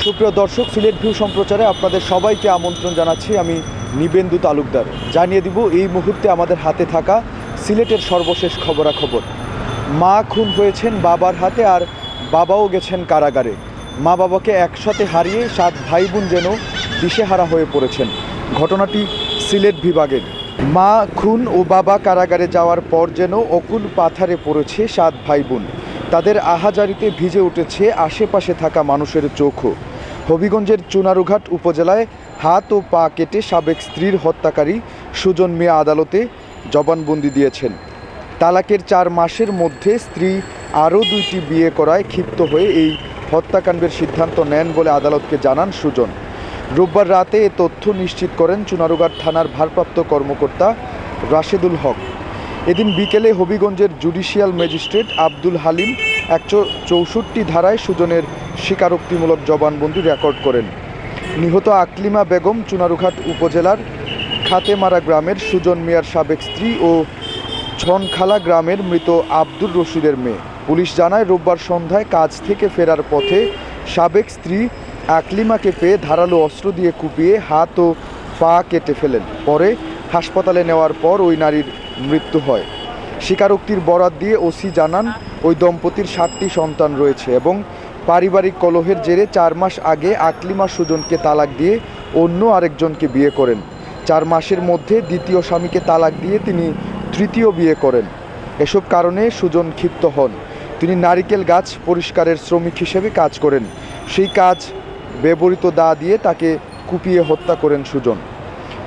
সুপ্রিয় দর্শক, সিলেট ভিউ সম্প্রচারে আপনাদের সবাইকে আমন্ত্রণ জানাচ্ছি। আমি নিবেন্দু তালুকদার। জানিয়ে দিব এই মুহূর্তে আমাদের হাতে থাকা সিলেটের সর্বশেষ খবরাখবর। মা খুন হয়েছেন বাবার হাতে, আর বাবাও গেছেন কারাগারে। মা বাবাকে একসাথে হারিয়ে 7 ভাই বোন যেন দিশেহারা হয়ে পড়েছেন। ঘটনাটি সিলেট বিভাগের। মা খুন ও বাবা কারাগারে যাওয়ার পর যেন অকুল পাথারে পড়েছে 7 ভাই বোন। তাদের আহাজারিতে ভিজে উঠেছে আশেপাশে থাকা মানুষের চোখও। হবিগঞ্জের চুনারুঘাট উপজেলায় হাত ও পা কেটে সাবেক স্ত্রীর হত্যাকারী সুজন মিয়া আদালতে জবানবন্দি দিয়েছেন। তালাকের 4 মাসের মধ্যে স্ত্রী আরও 2টি বিয়ে করায় ক্ষিপ্ত হয়ে এই হত্যাকাণ্ডের সিদ্ধান্ত নেন বলে আদালতকে জানান সুজন। রোববার রাতে এ তথ্য নিশ্চিত করেন চুনারুঘাট থানার ভারপ্রাপ্ত কর্মকর্তা রাশেদুল হক। এদিন বিকেলে হবিগঞ্জের জুডিশিয়াল ম্যাজিস্ট্রেট আব্দুল হালিম 164 ধারায় সুজনের স্বীকারোক্তিমূলক জবানবন্দি রেকর্ড করেন। নিহত আকলিমা বেগম চুনারুঘাট উপজেলার খাতেমারা গ্রামের সুজন মিয়ার সাবেক স্ত্রী ও ছনখালা গ্রামের মৃত আব্দুর রশিদের মেয়ে। পুলিশ জানায়, রোববার সন্ধ্যায় কাজ থেকে ফেরার পথে সাবেক স্ত্রী আকলিমাকে পেয়ে ধারালো অস্ত্র দিয়ে কুপিয়ে হাত ও পা কেটে ফেলেন। পরে হাসপাতালে নেওয়ার পর ওই নারীর মৃত্যু হয়। স্বীকারোক্তির বরাত দিয়ে ওসি জানান, ওই দম্পতির 7টি সন্তান রয়েছে এবং পারিবারিক কলহের জেরে 4 মাস আগে আকলিমা সুজনকে তালাক দিয়ে অন্য আরেকজনকে বিয়ে করেন। 4 মাসের মধ্যে দ্বিতীয় স্বামীকে তালাক দিয়ে তিনি তৃতীয় বিয়ে করেন। এসব কারণে সুজন ক্ষিপ্ত হন। তিনি নারিকেল গাছ পরিষ্কারের শ্রমিক হিসেবে কাজ করেন। সেই কাজ ব্যবহৃত দা দিয়ে তাকে কুপিয়ে হত্যা করেন সুজন।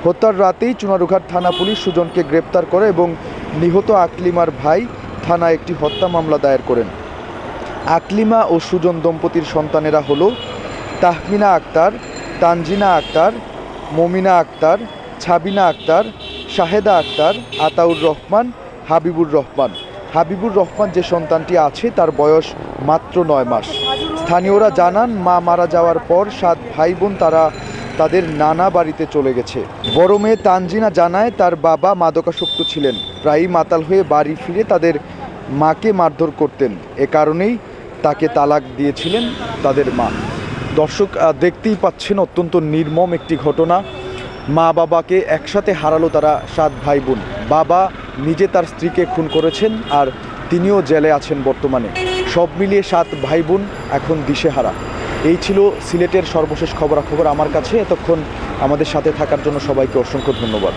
হত্যার রাতেই চুনারুঘাট থানা পুলিশ সুজনকে গ্রেপ্তার করে এবং নিহত আকলিমার ভাই থানায় একটি হত্যা মামলা দায়ের করেন। আকলিমা ও সুজন দম্পতির সন্তানেরা হলো তাহমিনা আক্তার, তানজিনা আক্তার, মমিনা আক্তার, ছাবিনা আক্তার, শাহেদা আক্তার, আতাউর রহমান, হাবিবুর রহমান। হাবিবুর রহমান যে সন্তানটি আছে তার বয়স মাত্র 9 মাস। স্থানীয়রা জানান, মা মারা যাওয়ার পর 7 ভাই বোন তাদের নানা বাড়িতে চলে গেছে। বড় মেয়ে তানজিনা জানায়, তার বাবা মাদকাসক্ত ছিলেন। প্রায়ই মাতাল হয়ে বাড়ি ফিরে তাদের মাকে মারধর করতেন। এ কারণেই তাকে তালাক দিয়েছিলেন তাদের মা। দর্শক, দেখতেই পাচ্ছেন অত্যন্ত নির্মম একটি ঘটনা। মা বাবাকে একসাথে হারালো তারা 7 ভাই বোন। বাবা নিজে তার স্ত্রীকে খুন করেছেন, আর তিনিও জেলে আছেন বর্তমানে। সব মিলিয়ে 7 ভাই বোন এখন দিশেহারা। এই ছিল সিলেটের সর্বশেষ খবরাখবর আমার কাছে। এতক্ষণ আমাদের সাথে থাকার জন্য সবাইকে অসংখ্য ধন্যবাদ।